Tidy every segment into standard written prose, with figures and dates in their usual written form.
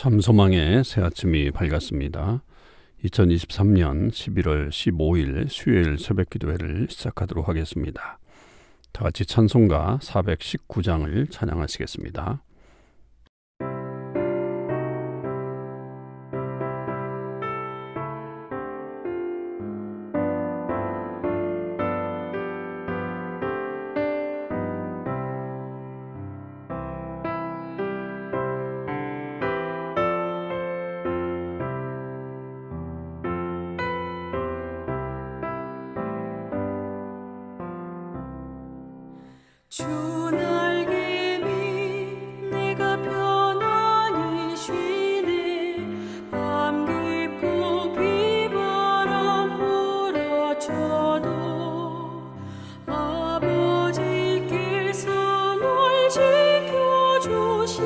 참소망의 새 아침이 밝았습니다. 2023년 11월 15일 수요일 새벽기도회를 시작하도록 하겠습니다. 다 같이 찬송가 419장을 찬양하시겠습니다. 주 날개 밑 내가 편안히 쉬네. 밤 깊고 비바람 몰아쳐도 아버지께서 널 지켜주시니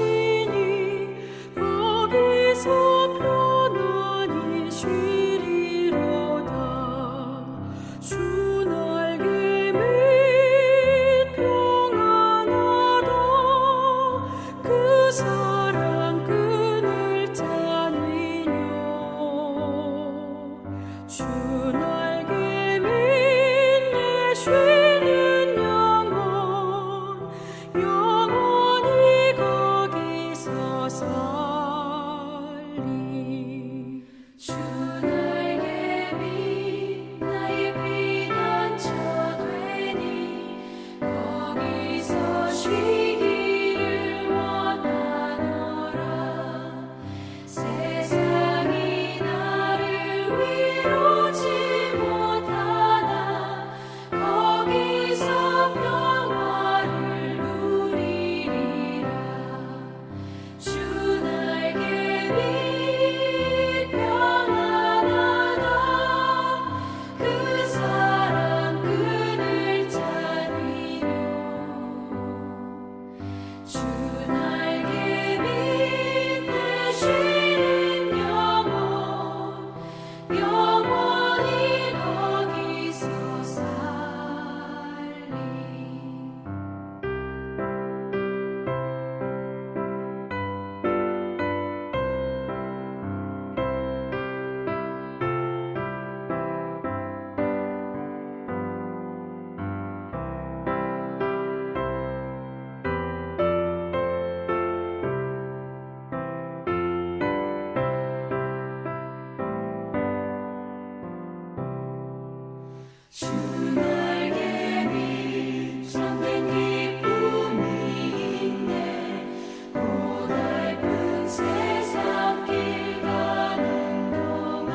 거기서 편안히 쉬리로다. 주 날개 밑 그 사랑 끈을 짜니뇨. 주 날개 밑에 쉬는 영혼 영원히 거기서 살리. 주 날개 밑 나의 피난처 되니 거기서 쉬기 세상이 나를 위로치 못하나 거기서 평화를 누리리라. 주 날개 밑 평안하다. 그 사랑 끈을 짜니뇨. 주 날개 밑에 쉬는 영혼 영원히 거기서 살리. 주 날개 밑 참된 기쁨이 있네. 고달픈 세상 길 가는 동안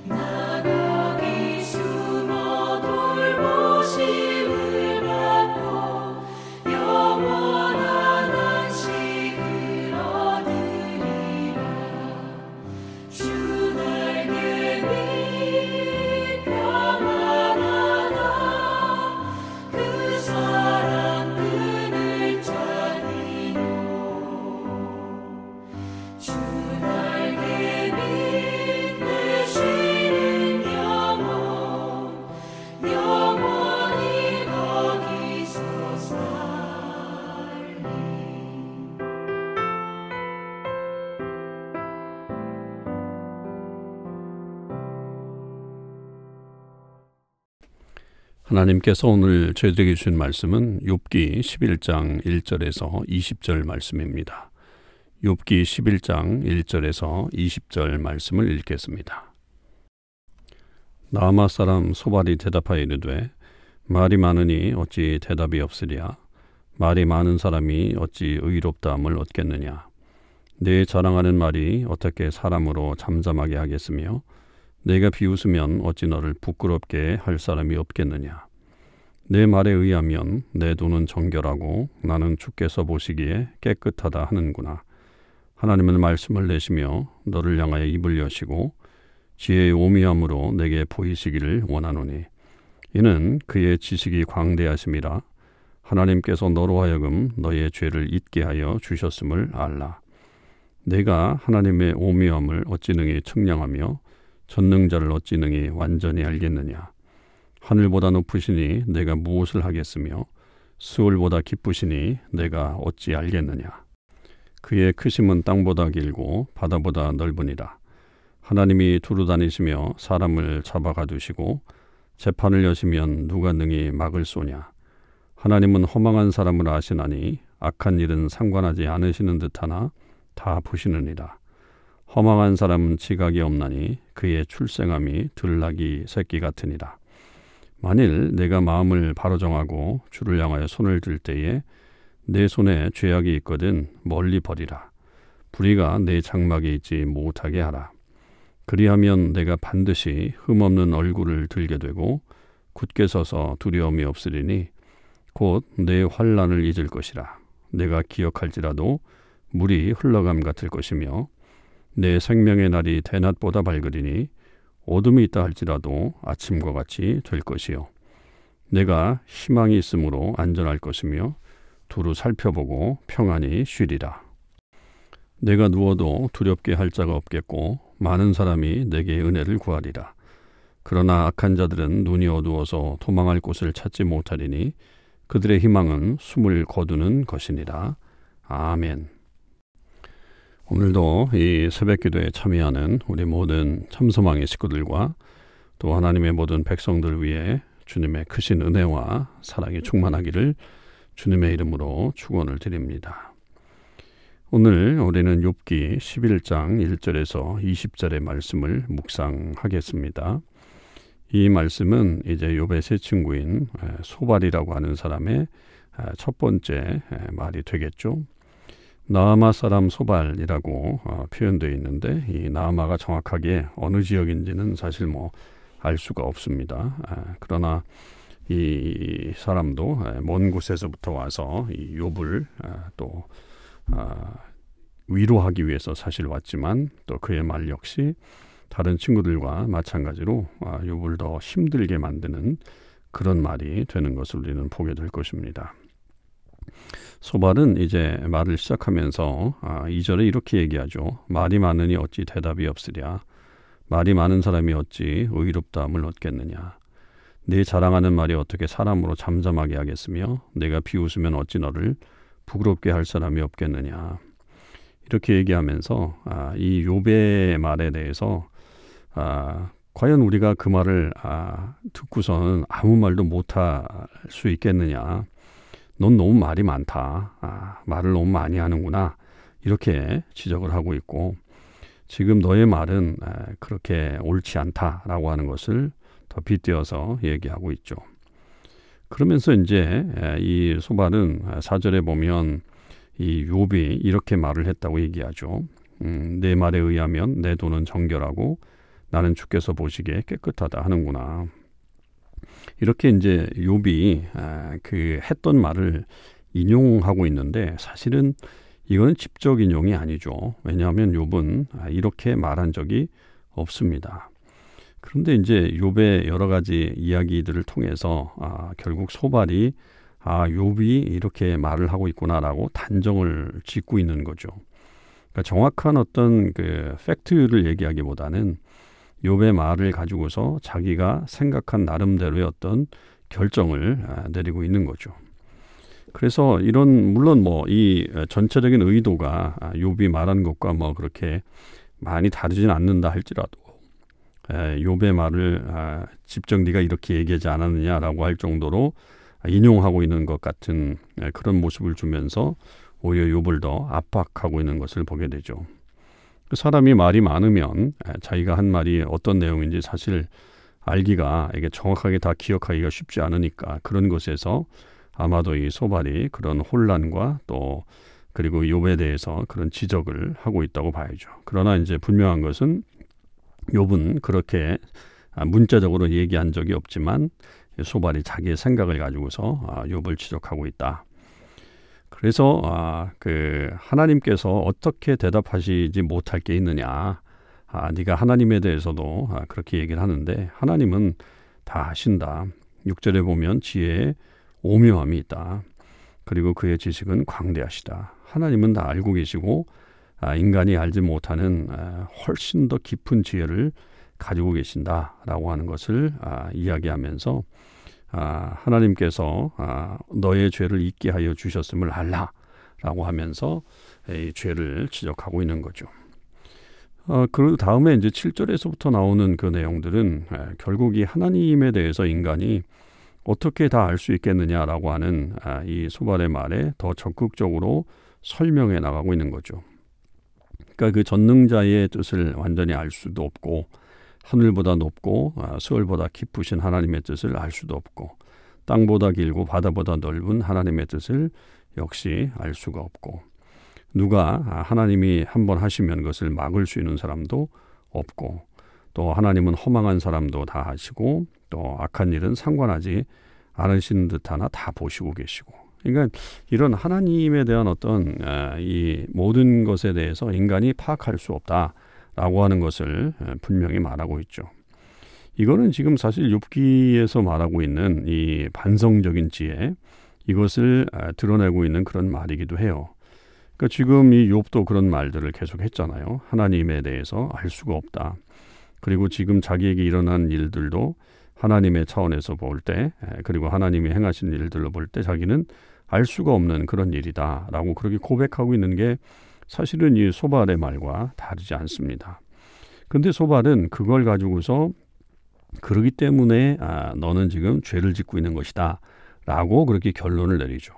나 거기 숨어 돌보심을 받고 영원한 안식을 얻으리라. 주 날개 밑 평안하다. 그 사랑 끈을 짜니뇨. 주 날개 밑에 쉬는 영혼 영원히 거기서 살리. 하나님께서 오늘 저희들에게 주신 말씀은 욥기 11장 1절에서 20절 말씀입니다. 욥기 11장 1절에서 20절 말씀을 읽겠습니다. 나아마 사람 소발이 대답하여 이르되 말이 많으니 어찌 대답이 없으랴. 말이 많은 사람이 어찌 의롭다함을 얻겠느냐. 내 자랑하는 말이 어떻게 사람으로 잠잠하게 하겠으며 내가 비웃으면 어찌 너를 부끄럽게 할 사람이 없겠느냐. 내 말에 의하면 내 돈은 정결하고 나는 주께서 보시기에 깨끗하다 하는구나. 하나님은 말씀을 내시며 너를 향하여 입을 여시고 지혜의 오미함으로 내게 보이시기를 원하노니 이는 그의 지식이 광대하심이라. 하나님께서 너로 하여금 너의 죄를 잊게 하여 주셨음을 알라. 내가 하나님의 오묘함을 어찌 능히 측량하며 전능자를 어찌 능히 완전히 알겠느냐. 하늘보다 높으시니 내가 무엇을 하겠으며 수월보다 깊으시니 내가 어찌 알겠느냐. 그의 크심은 땅보다 길고 바다보다 넓으니라. 하나님이 두루 다니시며 사람을 잡아 가두시고 재판을 여시면 누가 능히 막을 쏘냐. 하나님은 허망한 사람을 아시나니 악한 일은 상관하지 않으시는 듯하나 다 보시느니라. 허망한 사람은 지각이 없나니 그의 출생함이 들나귀 새끼 같으니라. 만일 내가 마음을 바로 정하고 주를 향하여 손을 들 때에 내 손에 죄악이 있거든 멀리 버리라. 불의가 내 장막에 있지 못하게 하라. 그리하면 내가 반드시 흠없는 얼굴을 들게 되고 굳게 서서 두려움이 없으리니 곧 내 환난을 잊을 것이라. 내가 기억할지라도 물이 흘러감 같을 것이며 내 생명의 날이 대낮보다 밝으리니 어둠이 있다 할지라도 아침과 같이 될 것이요. 내가 희망이 있으므로 안전할 것이며 두루 살펴보고 평안히 쉬리라. 내가 누워도 두렵게 할 자가 없겠고 많은 사람이 내게 은혜를 구하리라. 그러나 악한 자들은 눈이 어두워서 도망할 곳을 찾지 못하리니 그들의 희망은 숨을 거두는 것이니라. 아멘. 오늘도 이 새벽기도에 참여하는 우리 모든 참소망의 식구들과 또 하나님의 모든 백성들 위해 주님의 크신 은혜와 사랑이 충만하기를 주님의 이름으로 축원을 드립니다. 오늘 우리는 욥기 11장 1절에서 20절의 말씀을 묵상하겠습니다. 이 말씀은 이제 욥의 세 친구인 소발이라고 하는 사람의 첫 번째 말이 되겠죠. 나아마 사람 소발이라고 표현되어 있는데 이 나아마가 정확하게 어느 지역인지는 사실 알 수가 없습니다. 그러나 이 사람도 먼 곳에서부터 와서 이 욥을 또 위로하기 위해서 사실 왔지만 또 그의 말 역시 다른 친구들과 마찬가지로 욥을 더 힘들게 만드는 그런 말이 되는 것을 우리는 보게 될 것입니다. 소발은 이제 말을 시작하면서 2절에 이렇게 얘기하죠. 말이 많으니 어찌 대답이 없으랴. 말이 많은 사람이 어찌 의롭다함을 얻겠느냐. 네 자랑하는 말이 어떻게 사람으로 잠잠하게 하겠으며 내가 비웃으면 어찌 너를 부끄럽게 할 사람이 없겠느냐. 이렇게 얘기하면서 이 욥의 말에 대해서 과연 우리가 그 말을 듣고서는 아무 말도 못할 수 있겠느냐. 넌 너무 말이 많다. 말을 너무 많이 하는구나. 이렇게 지적을 하고 있고 지금 너의 말은 그렇게 옳지 않다라고 하는 것을 더 빗대어서 얘기하고 있죠. 그러면서 이제 이 소발은 4절에 보면 이 욥이 이렇게 말을 했다고 얘기하죠. 내 말에 의하면 내 돈은 정결하고 나는 주께서 보시기에 깨끗하다 하는구나. 이렇게 이제 욥이 그 했던 말을 인용하고 있는데 사실은 이거는 직접 인용이 아니죠. 왜냐하면 욥은 이렇게 말한 적이 없습니다. 그런데 이제 욥의 여러 가지 이야기들을 통해서 결국 소발이 욥이 이렇게 말을 하고 있구나라고 단정을 짓고 있는 거죠. 그러니까 정확한 어떤 그 팩트를 얘기하기보다는 욥의 말을 가지고서 자기가 생각한 나름대로의 어떤 결정을 내리고 있는 거죠. 그래서 이런 물론 이 전체적인 의도가 욥이 말한 것과 그렇게 많이 다르진 않는다 할지라도 욥의 말을 직접 네가 이렇게 얘기하지 않았느냐라고 할 정도로 인용하고 있는 것 같은 그런 모습을 주면서 오히려 욥을 더 압박하고 있는 것을 보게 되죠. 그 사람이 말이 많으면 자기가 한 말이 어떤 내용인지 사실 알기가 이게 정확하게 다 기억하기가 쉽지 않으니까 그런 것에서 아마도 이 소발이 그런 혼란과 또 그리고 욥에 대해서 그런 지적을 하고 있다고 봐야죠. 그러나 이제 분명한 것은 욥은 그렇게 문자적으로 얘기한 적이 없지만 소발이 자기의 생각을 가지고서 욥을 지적하고 있다. 그래서 그 하나님께서 어떻게 대답하시지 못할 게 있느냐. 네가 하나님에 대해서도 그렇게 얘기를 하는데 하나님은 다 아신다. 6절에 보면 지혜에 오묘함이 있다. 그리고 그의 지식은 광대하시다. 하나님은 다 알고 계시고 인간이 알지 못하는 훨씬 더 깊은 지혜를 가지고 계신다라고 하는 것을 이야기하면서 하나님께서 너의 죄를 잊게 하여 주셨음을 알라 라고 하면서 이 죄를 지적하고 있는 거죠. 그 다음에 이제 7절에서부터 나오는 그 내용들은 결국 이 하나님에 대해서 인간이 어떻게 다 알 수 있겠느냐라고 하는 이 소발의 말에 더 적극적으로 설명해 나가고 있는 거죠. 그러니까 그 전능자의 뜻을 완전히 알 수도 없고, 하늘보다 높고 수월보다 깊으신 하나님의 뜻을 알 수도 없고, 땅보다 길고 바다보다 넓은 하나님의 뜻을 역시 알 수가 없고, 누가 하나님이 한번 하시면 그것을 막을 수 있는 사람도 없고, 또 하나님은 허망한 사람도 다 하시고 또 악한 일은 상관하지 않으시는 듯 하나 다 보시고 계시고, 그러니까 이런 하나님에 대한 어떤 이 모든 것에 대해서 인간이 파악할 수 없다라고 하는 것을 분명히 말하고 있죠. 이거는 지금 사실 욥기에서 말하고 있는 이 반성적인 지혜, 이것을 드러내고 있는 그런 말이기도 해요. 그러니까 지금 이 욥도 그런 말들을 계속 했잖아요. 하나님에 대해서 알 수가 없다. 그리고 지금 자기에게 일어난 일들도 하나님의 차원에서 볼 때, 그리고 하나님이 행하신 일들로 볼 때 자기는 알 수가 없는 그런 일이다라고 그렇게 고백하고 있는 게 사실은 이 소발의 말과 다르지 않습니다. 근데 소발은 그걸 가지고서 그러기 때문에 너는 지금 죄를 짓고 있는 것이다 라고 그렇게 결론을 내리죠.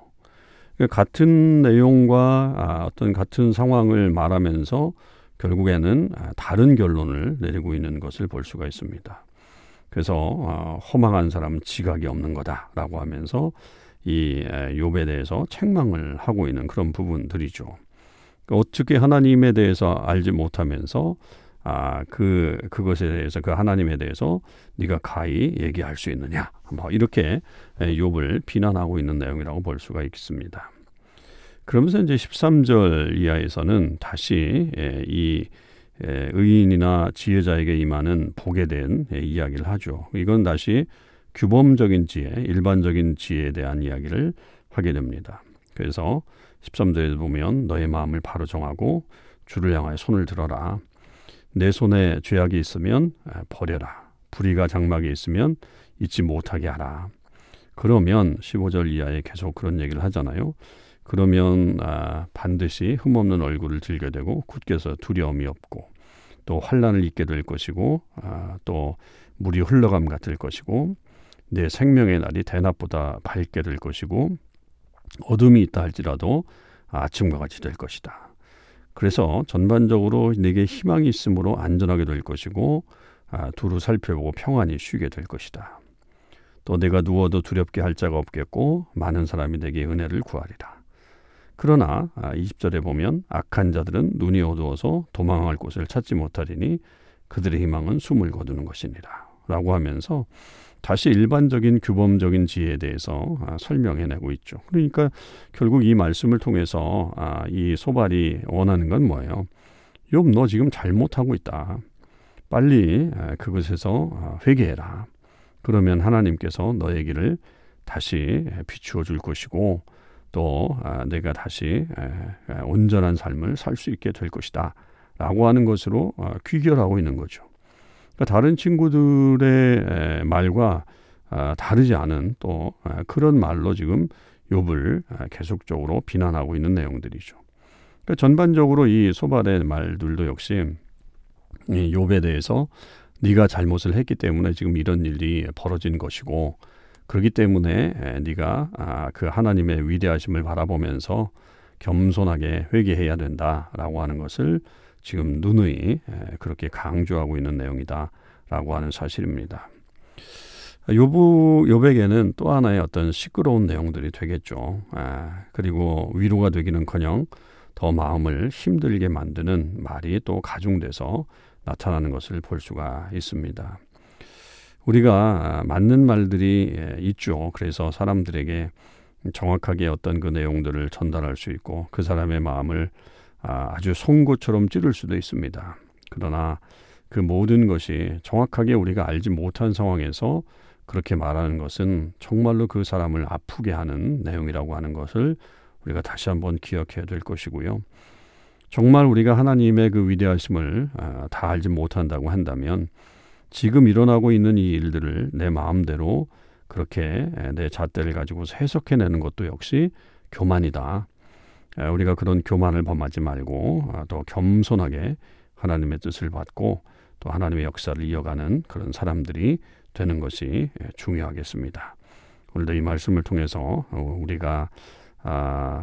같은 내용과 어떤 같은 상황을 말하면서 결국에는 다른 결론을 내리고 있는 것을 볼 수가 있습니다. 그래서 허망한 사람은 지각이 없는 거다라고 하면서 이 욥에 대해서 책망을 하고 있는 그런 부분들이죠. 그러니까 어떻게 하나님에 대해서 알지 못하면서 그것에 대해서, 그 하나님에 대해서 네가 가히 얘기할 수 있느냐, 뭐 이렇게 욥을 비난하고 있는 내용이라고 볼 수가 있습니다. 그러면서 이제 13절 이하에서는 다시 이 의인이나 지혜자에게 임하는 복에 대한 이야기를 하죠. 이건 다시 규범적인 지혜, 일반적인 지혜에 대한 이야기를 하게 됩니다. 그래서 13절에 보면 너의 마음을 바로 정하고 주를 향하여 손을 들어라. 내 손에 죄악이 있으면 버려라. 불의가 장막에 있으면 잊지 못하게 하라. 그러면 15절 이하에 계속 그런 얘기를 하잖아요. 그러면 반드시 흠없는 얼굴을 들게 되고 굳게서 두려움이 없고, 또 환난을 잊게 될 것이고, 또 물이 흘러감 같을 것이고, 내 생명의 날이 대낮보다 밝게 될 것이고, 어둠이 있다 할지라도 아침과 같이 될 것이다. 그래서 전반적으로 내게 희망이 있으므로 안전하게 될 것이고, 두루 살펴보고 평안히 쉬게 될 것이다. 또 내가 누워도 두렵게 할 자가 없겠고 많은 사람이 내게 은혜를 구하리라. 그러나 20절에 보면 악한 자들은 눈이 어두워서 도망할 곳을 찾지 못하리니 그들의 희망은 숨을 거두는 것이니라 라고 하면서 다시 일반적인 규범적인 지혜에 대해서 설명해내고 있죠. 그러니까 결국 이 말씀을 통해서 이 소발이 원하는 건 뭐예요? 욥, 너 지금 잘못하고 있다. 빨리 그것에서 회개해라. 그러면 하나님께서 너의 길을 다시 비추어 줄 것이고, 또 내가 다시 온전한 삶을 살 수 있게 될 것이다 라고 하는 것으로 귀결하고 있는 거죠. 그러니까 다른 친구들의 말과 다르지 않은 또 그런 말로 지금 욥을 계속적으로 비난하고 있는 내용들이죠. 그러니까 전반적으로 이 소발의 말들도 역시 이 욥에 대해서 네가 잘못을 했기 때문에 지금 이런 일이 벌어진 것이고, 그렇기 때문에 네가 그 하나님의 위대하심을 바라보면서 겸손하게 회개해야 된다라고 하는 것을 지금 누누이 그렇게 강조하고 있는 내용이다라고 하는 사실입니다. 욥에게는 또 하나의 어떤 시끄러운 내용들이 되겠죠. 그리고 위로가 되기는커녕 더 마음을 힘들게 만드는 말이 또 가중돼서 나타나는 것을 볼 수가 있습니다. 우리가 맞는 말들이 있죠. 그래서 사람들에게 정확하게 어떤 그 내용들을 전달할 수 있고 그 사람의 마음을 아주 송곳처럼 찌를 수도 있습니다. 그러나 그 모든 것이 정확하게 우리가 알지 못한 상황에서 그렇게 말하는 것은 정말로 그 사람을 아프게 하는 내용이라고 하는 것을 우리가 다시 한번 기억해야 될 것이고요. 정말 우리가 하나님의 그 위대하심을 다 알지 못한다고 한다면 지금 일어나고 있는 이 일들을 내 마음대로 그렇게 내 잣대를 가지고 해석해내는 것도 역시 교만이다. 우리가 그런 교만을 범하지 말고 또 겸손하게 하나님의 뜻을 받고 또 하나님의 역사를 이어가는 그런 사람들이 되는 것이 중요하겠습니다. 오늘도 이 말씀을 통해서 우리가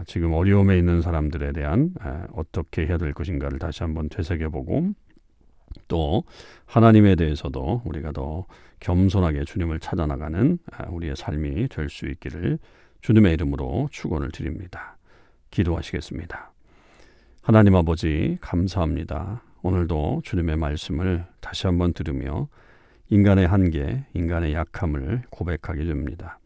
지금 어려움에 있는 사람들에 대한 어떻게 해야 될 것인가를 다시 한번 되새겨보고 또 하나님에 대해서도 우리가 더 겸손하게 주님을 찾아나가는 우리의 삶이 될 수 있기를 주님의 이름으로 축원을 드립니다. 기도하시겠습니다. 하나님 아버지 감사합니다. 오늘도 주님의 말씀을 다시 한번 들으며 인간의 한계, 인간의 약함을 고백하게 됩니다.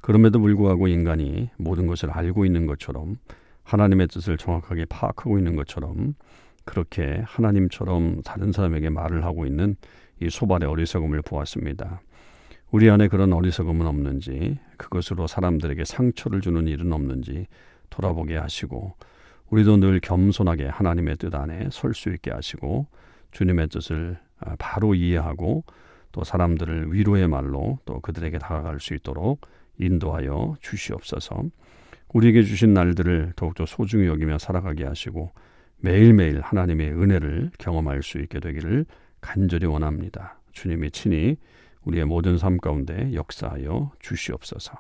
그럼에도 불구하고 인간이 모든 것을 알고 있는 것처럼 하나님의 뜻을 정확하게 파악하고 있는 것처럼 그렇게 하나님처럼 다른 사람에게 말을 하고 있는 이 소발의 어리석음을 보았습니다. 우리 안에 그런 어리석음은 없는지, 그것으로 사람들에게 상처를 주는 일은 없는지 돌아보게 하시고 우리도 늘 겸손하게 하나님의 뜻 안에 설 수 있게 하시고 주님의 뜻을 바로 이해하고 또 사람들을 위로의 말로 또 그들에게 다가갈 수 있도록 인도하여 주시옵소서. 우리에게 주신 날들을 더욱더 소중히 여기며 살아가게 하시고 매일매일 하나님의 은혜를 경험할 수 있게 되기를 간절히 원합니다. 주님이 친히 우리의 모든 삶 가운데 역사하여 주시옵소서.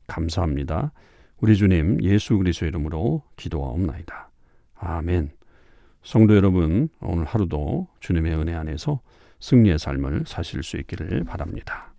감사합니다. 우리 주님 예수 그리스도의 이름으로 기도하옵나이다. 아멘. 성도 여러분, 오늘 하루도 주님의 은혜 안에서 승리의 삶을 사실 수 있기를 바랍니다.